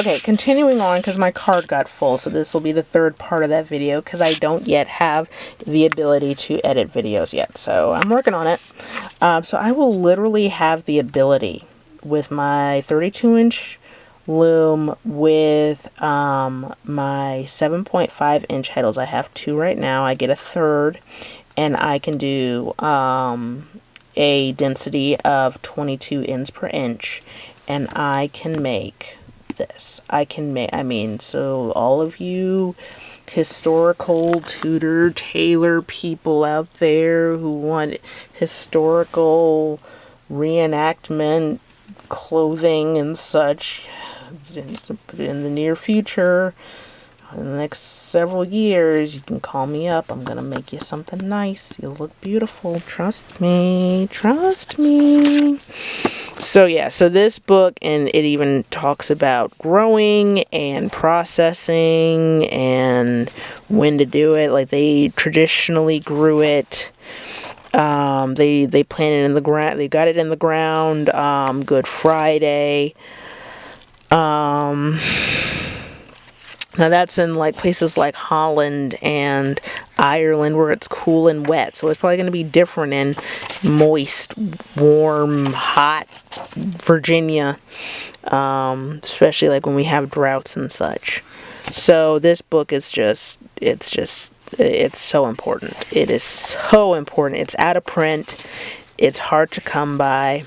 Okay, continuing on, because my card got full, so this will be the third part of that video, because I don't yet have the ability to edit videos yet, so I'm working on it. So I will literally have the ability with my 32-inch loom with my 7.5-inch heddles. I have two right now. I get a third, and I can do a density of 22 ends per inch, and I can make this. I mean, so all of you historical Tudor tailor people out there who want historical reenactment clothing and such in the near future, in the next several years, you can call me up. I'm gonna make you something nice. You'll look beautiful. Trust me. Trust me. So yeah, so this book, and it even talks about growing and processing and when to do it. Like, they traditionally grew it. They planted in the ground. They got it in the ground. Good Friday. Now that's in like places like Holland and Ireland where it's cool and wet. So it's probably going to be different in moist, warm, hot Virginia. Especially like when we have droughts and such. So this book is it's so important. It is so important. It's out of print. It's hard to come by.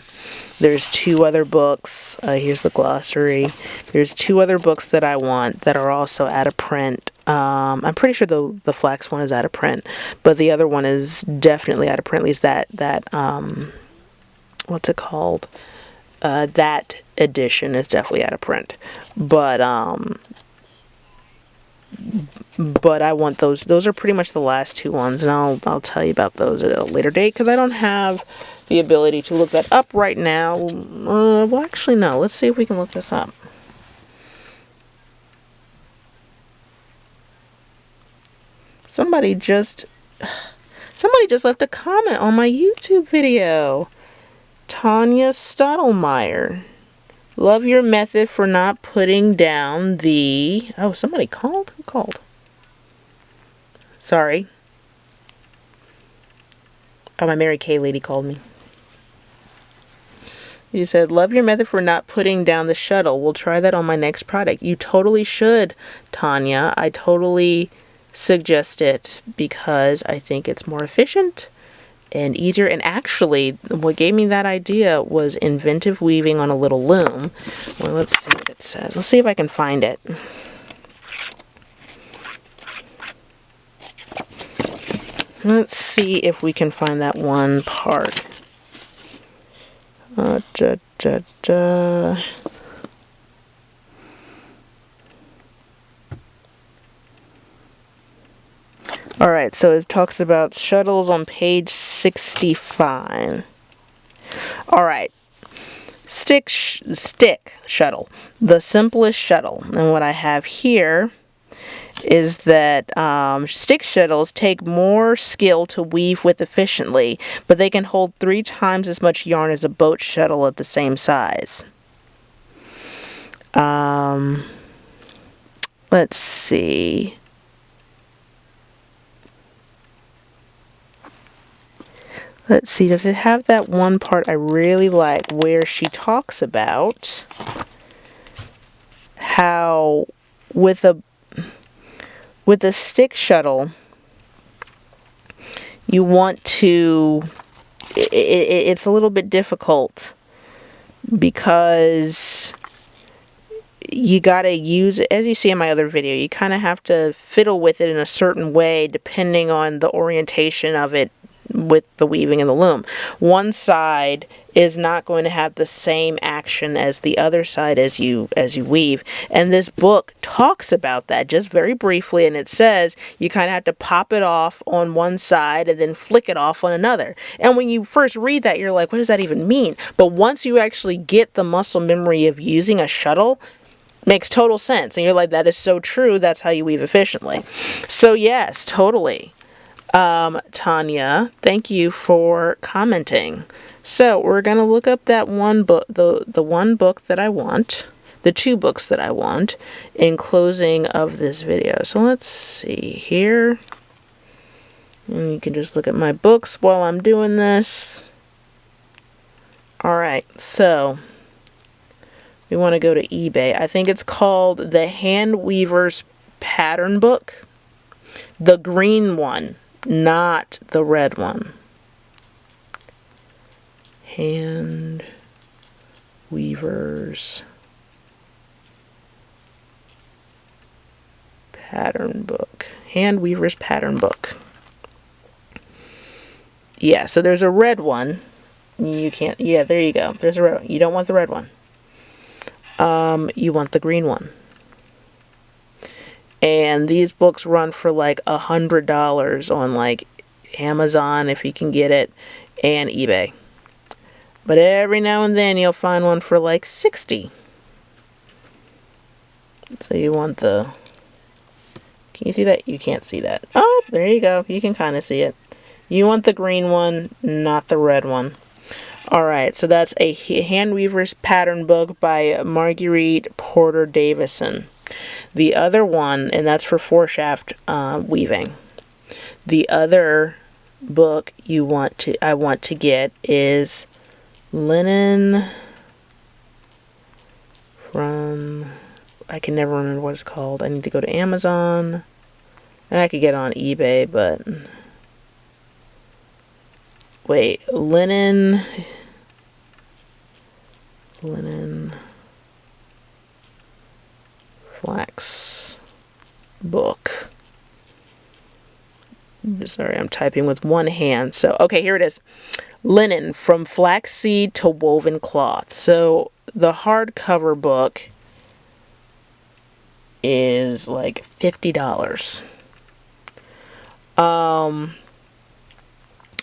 There's two other books. Here's the glossary. There's two other books that I want that are also out of print. I'm pretty sure the flax one is out of print, but the other one is definitely out of print. At least that what's it called? That edition is definitely out of print. But I want those. Those are pretty much the last two ones, and I'll tell you about those at a later date because I don't have the ability to look that up right now. Well, actually, no. Let's see if we can look this up. Somebody just left a comment on my YouTube video. Tanya Stottlemyre. Love your method for not putting down the... Oh, somebody called? Who called? Sorry. Oh, my Mary Kay lady called me. You said, love your method for not putting down the shuttle. We'll try that on my next product. You totally should, Tanya. I totally suggest it because I think it's more efficient and easier. And actually, what gave me that idea was inventive weaving on a little loom. Well, let's see what it says. Let's see if I can find it. Let's see if we can find that one part. Alright, so it talks about shuttles on page 65. Alright. Stick shuttle. The simplest shuttle. And what I have here is that stick shuttles take more skill to weave with efficiently, but they can hold 3 times as much yarn as a boat shuttle at the same size. Let's see. Let's see, does it have that one part I really like where she talks about how with a stick shuttle, you want to, it's a little bit difficult because you gotta use, as you see in my other video, you kind of have to fiddle with it in a certain way depending on the orientation of it with the weaving and the loom. One side is not going to have the same action as the other side as you weave, and this book talks about that just very briefly, and it says you kind of have to pop it off on one side and then flick it off on another. And when you first read that, you're like, what does that even mean? But once you actually get the muscle memory of using a shuttle, makes total sense, and you're like, that is so true. That's how you weave efficiently. So yes, totally. Tanya, thank you for commenting. So we're going to look up that one book, the one book that I want. the 2 books that I want in closing of this video. So let's see here. And you can just look at my books while I'm doing this. Alright, so we want to go to eBay. I think it's called the Hand Weaver's Pattern Book. The green one, not the red one. Hand Weaver's Pattern Book. Hand Weaver's Pattern Book. Yeah, so there's a red one. You can't, yeah, there you go. There's a red one. You don't want the red one. You want the green one. And these books run for like $100 on like Amazon if you can get it, and eBay. But every now and then you'll find one for like $60. So you want the, can you see that? You can't see that. Oh, there you go. You can kind of see it. You want the green one, not the red one. Alright, so that's a Hand Weaver's Pattern Book by Marguerite Porter Davison. The other one, and that's for 4-shaft weaving. The other book I want to get is Linen from, I can never remember what it's called. I need to go to Amazon. And I could get it on eBay, but wait, linen flax book. Sorry, I'm typing with one hand. So, okay, here it is. Linen from Flaxseed to Woven Cloth. So, the hardcover book is like $50.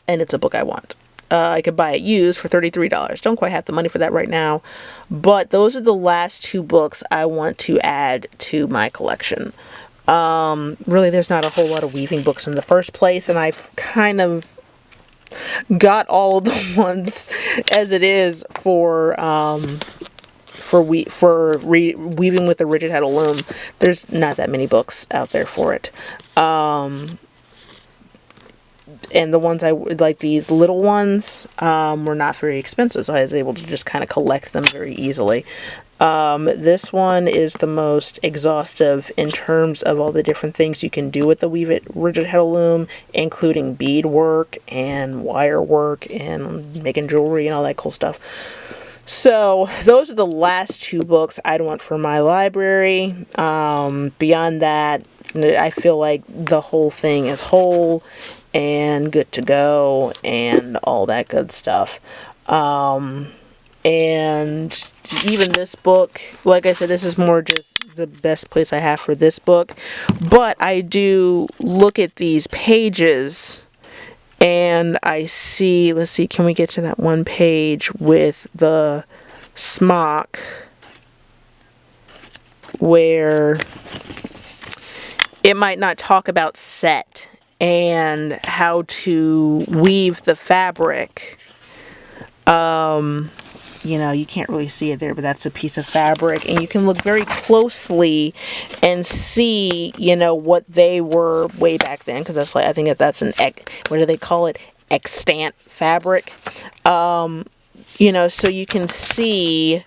And it's a book I want. I could buy it used for $33. Don't quite have the money for that right now. But those are the last 2 books I want to add to my collection. Really, there's not a whole lot of weaving books in the first place, and I've kind of got all of the ones as it is for weaving with the rigid head loom. There's not that many books out there for it. And the ones I like, these little ones, were not very expensive, so I was able to just kind of collect them very easily. This one is the most exhaustive in terms of all the different things you can do with the rigid head loom, including beadwork and wire work and making jewelry and all that cool stuff. So those are the last 2 books I'd want for my library. Beyond that, I feel like the whole thing is whole and good to go and all that good stuff. And even this book, like I said, this is more just the best place I have for this book. But I do look at these pages and I see, let's see, can we get to that one page with the smock where it might not talk about set and how to weave the fabric. You know, you can't really see it there, but that's a piece of fabric, and you can look very closely and see, you know, what they were way back then, because that's like, I think that's an, what do they call it? Extant fabric. You know, so you can see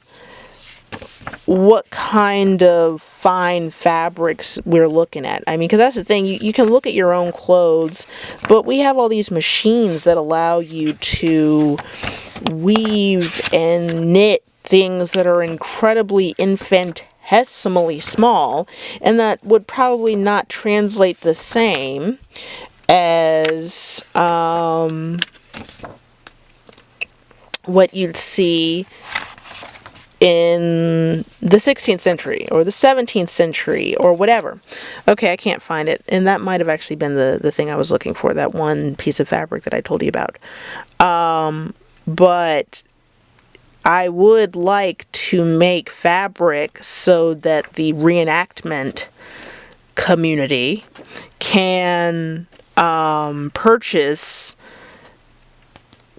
what kind of fine fabrics we're looking at. I mean, because that's the thing, you can look at your own clothes, but we have all these machines that allow you to weave and knit things that are incredibly infinitesimally small, and that would probably not translate the same as what you'd see in the 16th century or the 17th century or whatever. Okay, I can't find it. And that might have actually been the thing I was looking for, that one piece of fabric that I told you about. But I would like to make fabric so that the reenactment community can purchase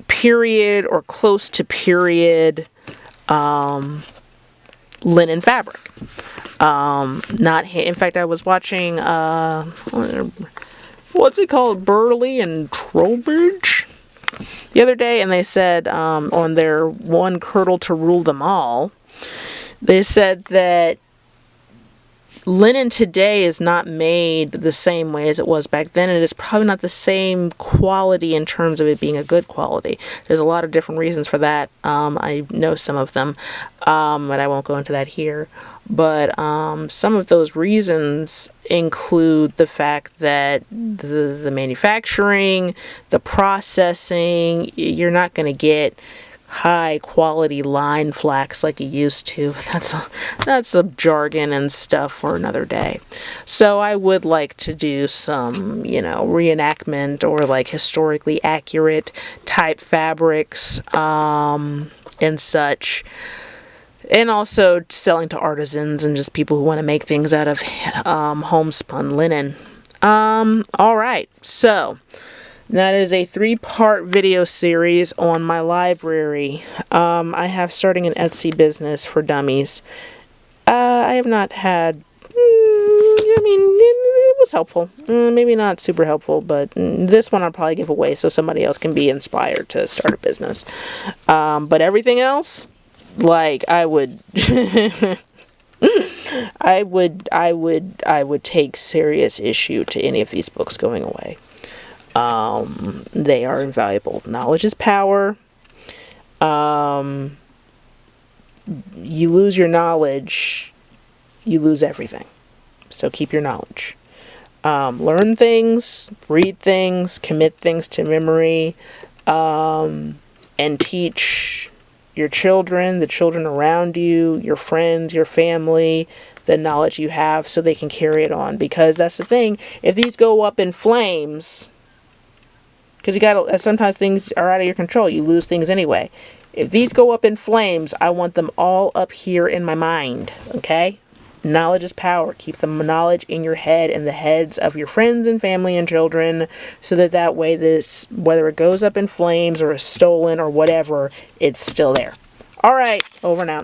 period or close to period linen fabric. In fact, I was watching, what's it called? Burley and Trowbridge the other day, and they said, on their One Curdle to Rule Them All, they said that linen today is not made the same way as it was back then. It is probably not the same quality in terms of it being a good quality. There's a lot of different reasons for that. I know some of them, but I won't go into that here. But some of those reasons include the fact that the manufacturing, the processing, you're not going to get high quality line flax like you used to. That's a jargon and stuff for another day. So I would like to do some, reenactment or like historically accurate type fabrics and such. And also selling to artisans and just people who want to make things out of homespun linen. All right, so that is a 3-part video series on my library. I have starting an Etsy business for dummies. I have not had, it was helpful. Maybe not super helpful, but this one I'll probably give away so somebody else can be inspired to start a business. But everything else, like I would I would take serious issue to any of these books going away. They are invaluable. Knowledge is power. You lose your knowledge, you lose everything. So keep your knowledge. Learn things, read things, commit things to memory, and teach your children, the children around you, your friends, your family, the knowledge you have so they can carry it on. Because that's the thing, if these go up in flames, because sometimes things are out of your control. You lose things anyway. If these go up in flames, I want them all up here in my mind. Okay? Knowledge is power. Keep the knowledge in your head and the heads of your friends and family and children so that way this, whether it goes up in flames or is stolen or whatever, it's still there. All right. Over and out.